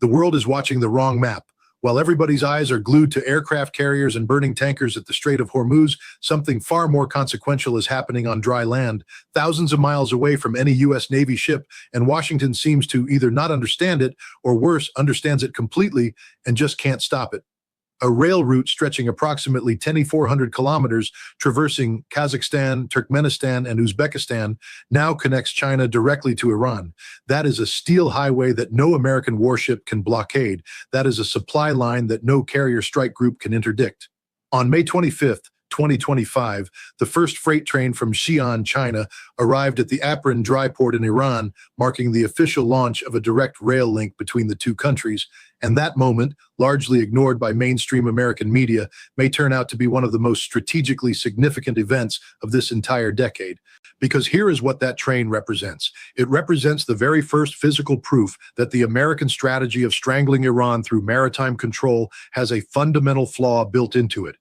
The world is watching the wrong map. While everybody's eyes are glued to aircraft carriers and burning tankers at the Strait of Hormuz, something far more consequential is happening on dry land, thousands of miles away from any U.S. Navy ship, and Washington seems to either not understand it, or worse, understands it completely and just can't stop it. A rail route stretching approximately 2,400 kilometers, traversing Kazakhstan, Turkmenistan, and Uzbekistan, now connects China directly to Iran. That is a steel highway that no American warship can blockade. That is a supply line that no carrier strike group can interdict. On May 25th, 2025, the first freight train from Xi'an, China, arrived at the Apran dry port in Iran, marking the official launch of a direct rail link between the two countries. And that moment, largely ignored by mainstream American media, may turn out to be one of the most strategically significant events of this entire decade. Because here is what that train represents. It represents the very first physical proof that the American strategy of strangling Iran through maritime control has a fundamental flaw built into it.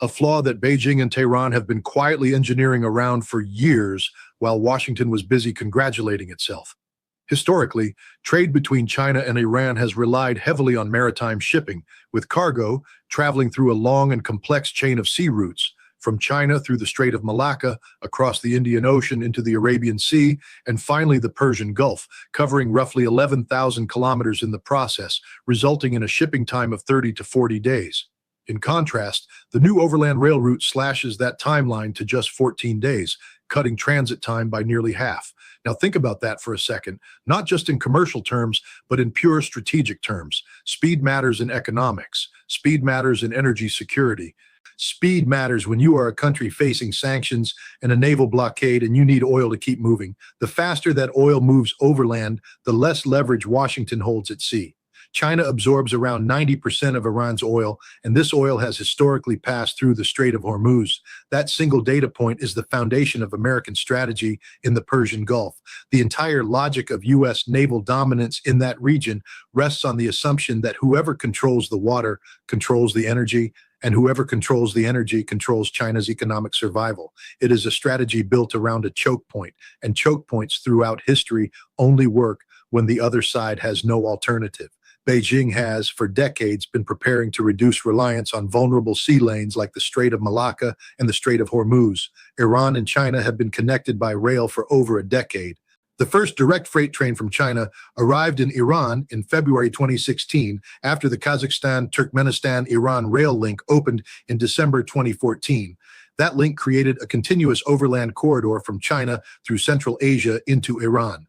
A flaw that Beijing and Tehran have been quietly engineering around for years while Washington was busy congratulating itself. Historically, trade between China and Iran has relied heavily on maritime shipping, with cargo traveling through a long and complex chain of sea routes, from China through the Strait of Malacca, across the Indian Ocean into the Arabian Sea, and finally the Persian Gulf, covering roughly 11,000 kilometers in the process, resulting in a shipping time of 30 to 40 days. In contrast, the new overland rail route slashes that timeline to just 14 days, cutting transit time by nearly half. Now think about that for a second, not just in commercial terms, but in pure strategic terms. Speed matters in economics. Speed matters in energy security. Speed matters when you are a country facing sanctions and a naval blockade and you need oil to keep moving. The faster that oil moves overland, the less leverage Washington holds at sea. China absorbs around 90% of Iran's oil, and this oil has historically passed through the Strait of Hormuz. That single data point is the foundation of American strategy in the Persian Gulf. The entire logic of U.S. naval dominance in that region rests on the assumption that whoever controls the water controls the energy, and whoever controls the energy controls China's economic survival. It is a strategy built around a choke point, and choke points throughout history only work when the other side has no alternative. Beijing has, for decades, been preparing to reduce reliance on vulnerable sea lanes like the Strait of Malacca and the Strait of Hormuz. Iran and China have been connected by rail for over a decade. The first direct freight train from China arrived in Iran in February 2016 after the Kazakhstan-Turkmenistan-Iran rail link opened in December 2014. That link created a continuous overland corridor from China through Central Asia into Iran.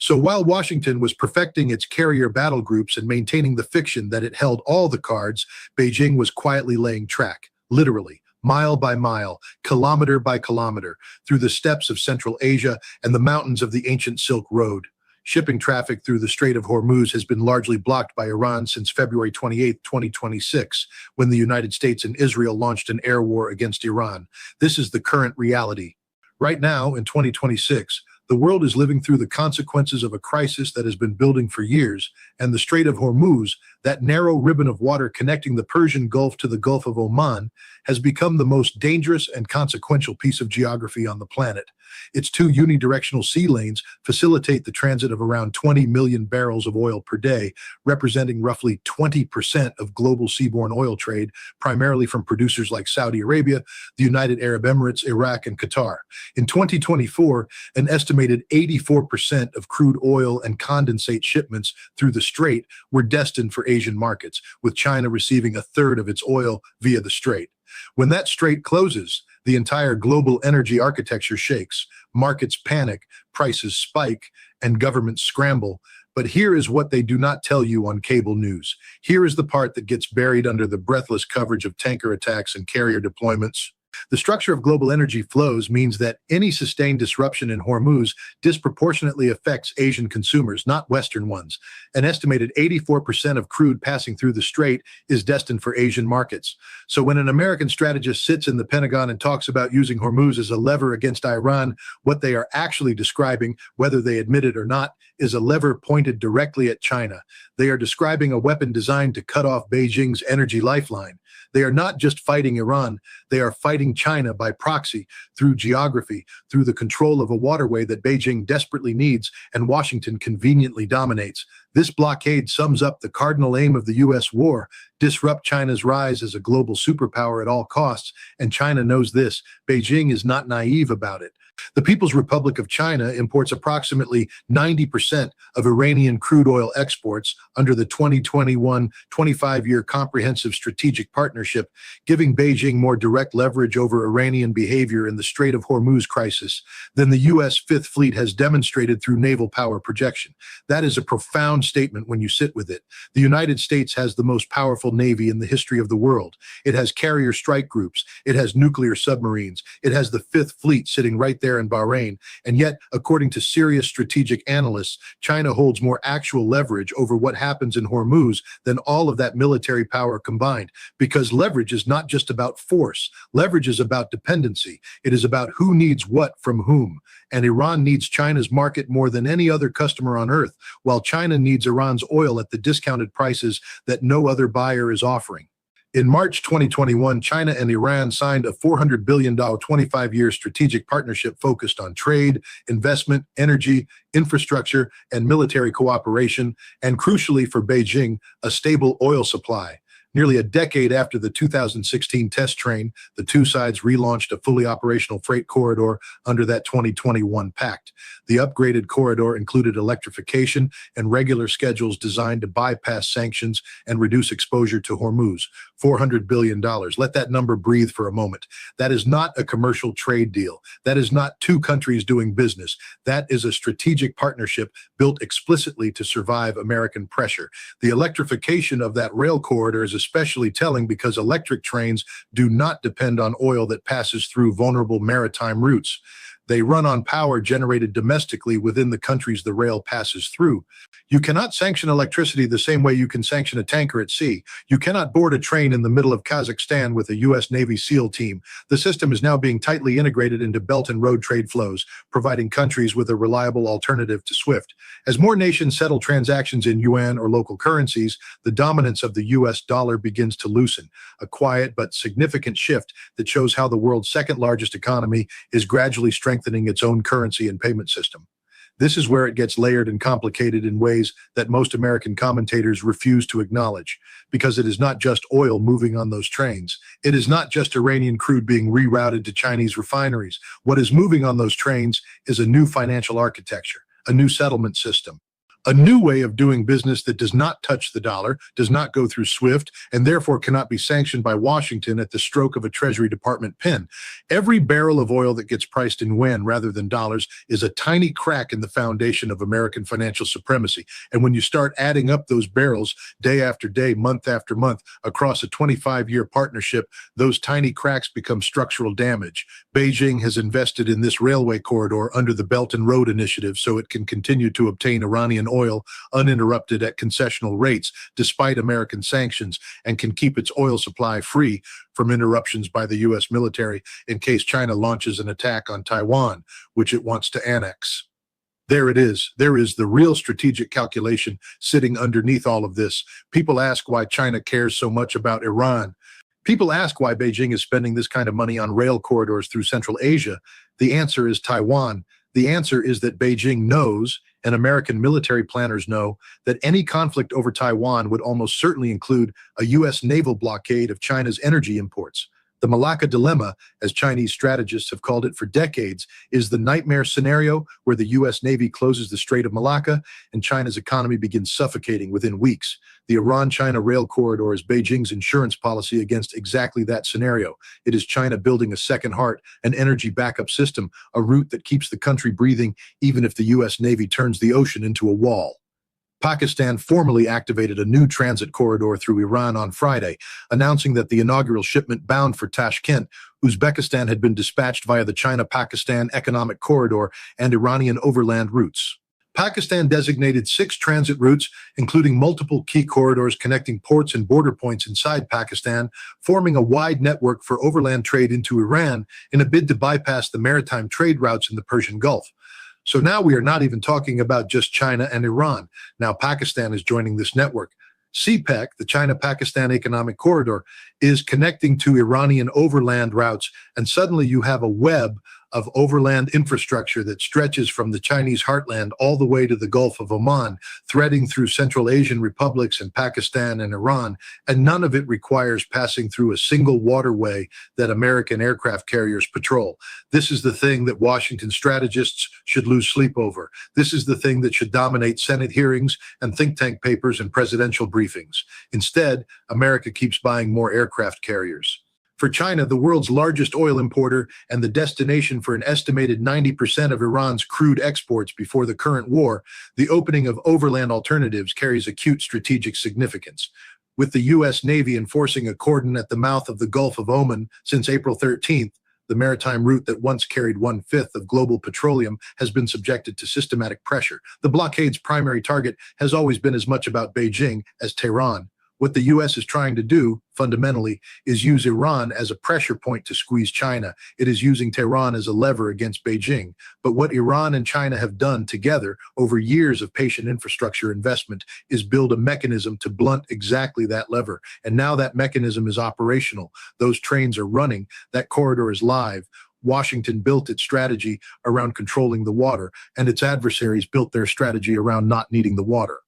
So while Washington was perfecting its carrier battle groups and maintaining the fiction that it held all the cards, Beijing was quietly laying track, literally, mile by mile, kilometer by kilometer, through the steppes of Central Asia and the mountains of the ancient Silk Road. Shipping traffic through the Strait of Hormuz has been largely blocked by Iran since February 28, 2026, when the United States and Israel launched an air war against Iran. This is the current reality. Right now, in 2026, the world is living through the consequences of a crisis that has been building for years, and the Strait of Hormuz, that narrow ribbon of water connecting the Persian Gulf to the Gulf of Oman, has become the most dangerous and consequential piece of geography on the planet. Its two unidirectional sea lanes facilitate the transit of around 20 million barrels of oil per day, representing roughly 20% of global seaborne oil trade, primarily from producers like Saudi Arabia, the United Arab Emirates, Iraq, and Qatar. In 2024, an estimated 84% of crude oil and condensate shipments through the strait were destined for Asian markets, with China receiving a third of its oil via the strait. When that strait closes, the entire global energy architecture shakes, markets panic, prices spike, and governments scramble. But here is what they do not tell you on cable news. Here is the part that gets buried under the breathless coverage of tanker attacks and carrier deployments. The structure of global energy flows means that any sustained disruption in Hormuz disproportionately affects Asian consumers, not Western ones. An estimated 84% of crude passing through the strait is destined for Asian markets. So when an American strategist sits in the Pentagon and talks about using Hormuz as a lever against Iran, what they are actually describing, whether they admit it or not, is a lever pointed directly at China. They are describing a weapon designed to cut off Beijing's energy lifeline. They are not just fighting Iran, they are fighting fighting China by proxy, through geography, through the control of a waterway that Beijing desperately needs and Washington conveniently dominates. This blockade sums up the cardinal aim of the U.S. war: disrupt China's rise as a global superpower at all costs, and China knows this. Beijing is not naive about it. The People's Republic of China imports approximately 90% of Iranian crude oil exports under the 2021 25-year Comprehensive Strategic Partnership, giving Beijing more direct leverage over Iranian behavior in the Strait of Hormuz crisis than the U.S. Fifth Fleet has demonstrated through naval power projection. That is a profound statement when you sit with it. The United States has the most powerful navy in the history of the world. It has carrier strike groups. It has nuclear submarines. It has the Fifth Fleet sitting right there in Bahrain. And yet, according to serious strategic analysts, China holds more actual leverage over what happens in Hormuz than all of that military power combined. Because leverage is not just about force. Leverage is about dependency. It is about who needs what from whom. And Iran needs China's market more than any other customer on earth, while China needs Iran's oil at the discounted prices that no other buyer is offering. In March 2021, China and Iran signed a $400 billion 25-year strategic partnership focused on trade, investment, energy, infrastructure, and military cooperation, and crucially for Beijing, a stable oil supply. Nearly a decade after the 2016 test train, the two sides relaunched a fully operational freight corridor under that 2021 pact. The upgraded corridor included electrification and regular schedules designed to bypass sanctions and reduce exposure to Hormuz. $400 billion. Let that number breathe for a moment. That is not a commercial trade deal. That is not two countries doing business. That is a strategic partnership built explicitly to survive American pressure. The electrification of that rail corridor is especially telling because electric trains do not depend on oil that passes through vulnerable maritime routes. They run on power generated domestically within the countries the rail passes through. You cannot sanction electricity the same way you can sanction a tanker at sea. You cannot board a train in the middle of Kazakhstan with a U.S. Navy SEAL team. The system is now being tightly integrated into Belt and Road trade flows, providing countries with a reliable alternative to SWIFT. As more nations settle transactions in yuan or local currencies, the dominance of the U.S. dollar begins to loosen, a quiet but significant shift that shows how the world's second largest economy is gradually strengthening its own currency and payment system. This is where it gets layered and complicated in ways that most American commentators refuse to acknowledge, because it is not just oil moving on those trains. It is not just Iranian crude being rerouted to Chinese refineries. What is moving on those trains is a new financial architecture, a new settlement system, a new way of doing business that does not touch the dollar, does not go through SWIFT, and therefore cannot be sanctioned by Washington at the stroke of a Treasury Department pen. Every barrel of oil that gets priced in yuan rather than dollars is a tiny crack in the foundation of American financial supremacy. And when you start adding up those barrels day after day, month after month, across a 25-year partnership, those tiny cracks become structural damage. Beijing has invested in this railway corridor under the Belt and Road Initiative so it can continue to obtain Iranian oil uninterrupted at concessional rates despite American sanctions, and can keep its oil supply free from interruptions by the U.S. military in case China launches an attack on Taiwan, which it wants to annex. There it is. There is the real strategic calculation sitting underneath all of this. People ask why China cares so much about Iran. People ask why Beijing is spending this kind of money on rail corridors through Central Asia. The answer is Taiwan. The answer is that Beijing knows, and American military planners know, that any conflict over Taiwan would almost certainly include a U.S. naval blockade of China's energy imports. The Malacca dilemma, as Chinese strategists have called it for decades, is the nightmare scenario where the U.S. Navy closes the Strait of Malacca and China's economy begins suffocating within weeks. The Iran-China rail corridor is Beijing's insurance policy against exactly that scenario. It is China building a second heart, an energy backup system, a route that keeps the country breathing even if the U.S. Navy turns the ocean into a wall. Pakistan formally activated a new transit corridor through Iran on Friday, announcing that the inaugural shipment bound for Tashkent, Uzbekistan, had been dispatched via the China-Pakistan Economic Corridor and Iranian overland routes. Pakistan designated 6 transit routes, including multiple key corridors connecting ports and border points inside Pakistan, forming a wide network for overland trade into Iran in a bid to bypass the maritime trade routes in the Persian Gulf. So now we are not even talking about just China and Iran. Now Pakistan is joining this network. CPEC, the China-Pakistan Economic Corridor, is connecting to Iranian overland routes, and suddenly you have a web of overland infrastructure that stretches from the Chinese heartland all the way to the Gulf of Oman, threading through Central Asian republics and Pakistan and Iran, and none of it requires passing through a single waterway that American aircraft carriers patrol. This is the thing that Washington strategists should lose sleep over. This is the thing that should dominate Senate hearings and think tank papers and presidential briefings. Instead, America keeps buying more aircraft carriers. For China, the world's largest oil importer and the destination for an estimated 90% of Iran's crude exports before the current war, the opening of overland alternatives carries acute strategic significance. With the U.S. Navy enforcing a cordon at the mouth of the Gulf of Oman since April 13th, the maritime route that once carried 1/5 of global petroleum has been subjected to systematic pressure. The blockade's primary target has always been as much about Beijing as Tehran. What the U.S. is trying to do, fundamentally, is use Iran as a pressure point to squeeze China. It is using Tehran as a lever against Beijing. But what Iran and China have done together over years of patient infrastructure investment is build a mechanism to blunt exactly that lever. And now that mechanism is operational. Those trains are running. That corridor is live. Washington built its strategy around controlling the water, and its adversaries built their strategy around not needing the water.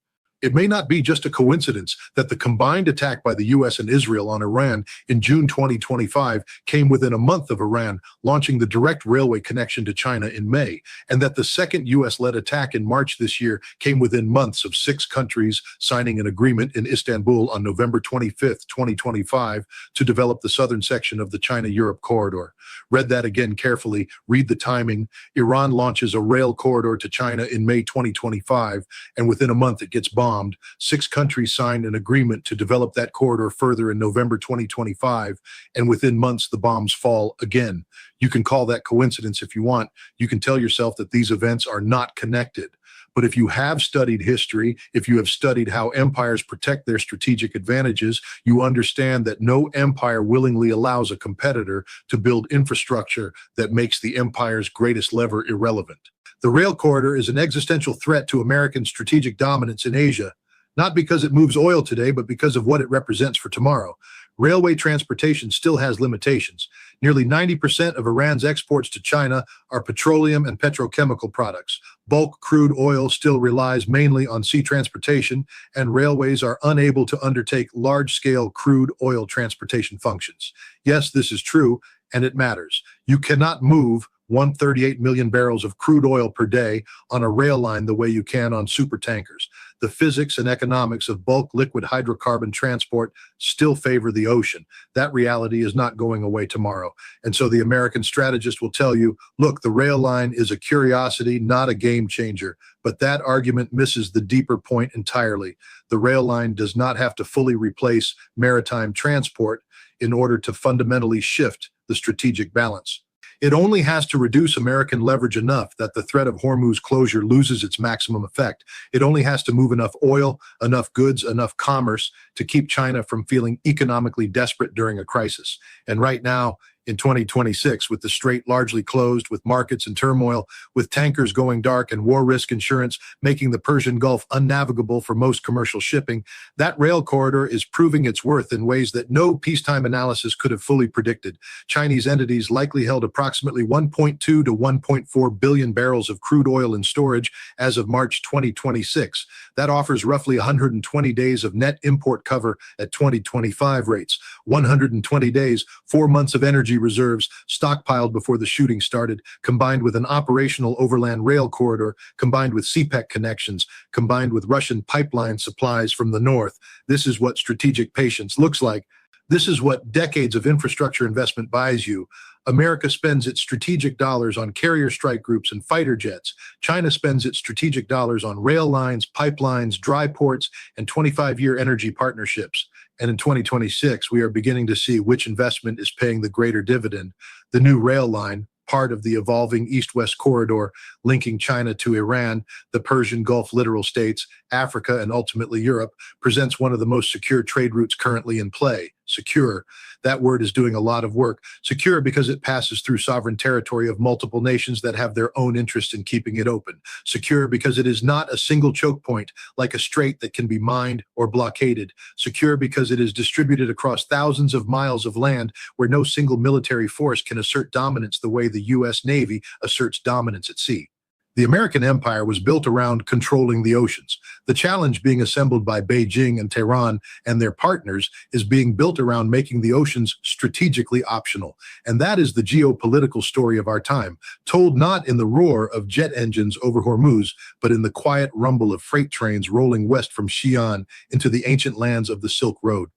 It may not be just a coincidence that the combined attack by the U.S. and Israel on Iran in June 2025 came within a month of Iran launching the direct railway connection to China in May, and that the second U.S.-led attack in March this year came within months of 6 countries signing an agreement in Istanbul on November 25, 2025, to develop the southern section of the China-Europe corridor. Read that again carefully, read the timing. Iran launches a rail corridor to China in May 2025, and within a month it gets bombed. 6 countries signed an agreement to develop that corridor further in November 2025, and within months the bombs fall again. You can call that coincidence if you want. You can tell yourself that these events are not connected. But if you have studied history, if you have studied how empires protect their strategic advantages, you understand that no empire willingly allows a competitor to build infrastructure that makes the empire's greatest lever irrelevant. The rail corridor is an existential threat to American strategic dominance in Asia, not because it moves oil today, but because of what it represents for tomorrow. Railway transportation still has limitations. Nearly 90% of Iran's exports to China are petroleum and petrochemical products. Bulk crude oil still relies mainly on sea transportation, and railways are unable to undertake large-scale crude oil transportation functions. Yes, this is true, and it matters. You cannot move 138 million barrels of crude oil per day on a rail line the way you can on supertankers. The physics and economics of bulk liquid hydrocarbon transport still favor the ocean. That reality is not going away tomorrow. And so the American strategist will tell you, look, the rail line is a curiosity, not a game changer. But that argument misses the deeper point entirely. The rail line does not have to fully replace maritime transport in order to fundamentally shift the strategic balance. It only has to reduce American leverage enough that the threat of Hormuz closure loses its maximum effect. It only has to move enough oil, enough goods, enough commerce to keep China from feeling economically desperate during a crisis. And right now, in 2026, with the strait largely closed, with markets in turmoil, with tankers going dark and war risk insurance making the Persian Gulf unnavigable for most commercial shipping, that rail corridor is proving its worth in ways that no peacetime analysis could have fully predicted. Chinese entities likely held approximately 1.2 to 1.4 billion barrels of crude oil in storage as of March 2026. That offers roughly 120 days of net import cover at 2025 rates. 120 days, 4 months of energy reserves stockpiled before the shooting started, combined with an operational overland rail corridor, combined with CPEC connections, combined with Russian pipeline supplies from the north. This is what strategic patience looks like. This is what decades of infrastructure investment buys you. America spends its strategic dollars on carrier strike groups and fighter jets. China spends its strategic dollars on rail lines, pipelines, dry ports, and 25-year energy partnerships. And in 2026, we are beginning to see which investment is paying the greater dividend. The new rail line, part of the evolving east-west corridor linking China to Iran, the Persian Gulf littoral states, Africa, and ultimately Europe, presents one of the most secure trade routes currently in play. secure. That word is doing a lot of work. Secure because it passes through sovereign territory of multiple nations that have their own interest in keeping it open. Secure because it is not a single choke point like a strait that can be mined or blockaded. Secure because it is distributed across thousands of miles of land where no single military force can assert dominance the way the U.S. Navy asserts dominance at sea. The American empire was built around controlling the oceans. The challenge being assembled by Beijing and Tehran and their partners is being built around making the oceans strategically optional. And that is the geopolitical story of our time, told not in the roar of jet engines over Hormuz, but in the quiet rumble of freight trains rolling west from Xi'an into the ancient lands of the Silk Road.